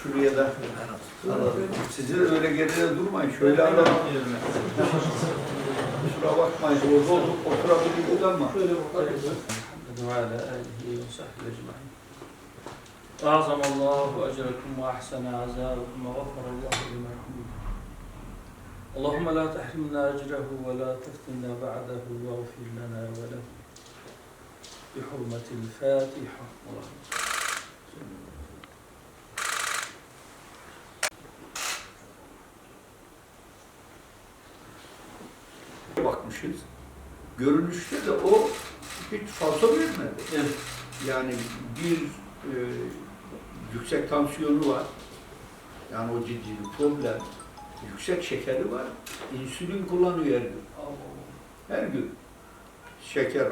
şuraya da. Sizin öyle geride durmayın. Şöyle alalım. Kusura bakmayın. Orada oturabiliriz ama. وعلى آله وصحبه أجمعين. أعظم الله أجركم وأحسن عزاءكم وغفر الله لكم. اللهم لا تحرمنا أجره ولا تفتنا بعده واغفر لنا وله بحرمة الفاتحة. Bakmışız. Görünüşte de o hiç fazla vermedi. Evet. Yani bir yüksek tansiyonu var. Yani o ciddi bir problem. Yüksek şekeri var. İnsülin kullanıyor her gün. Her gün. Şeker.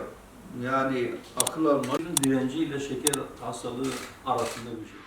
Yani akıl alma. Direnci ile şeker hastalığı arasında bir şey.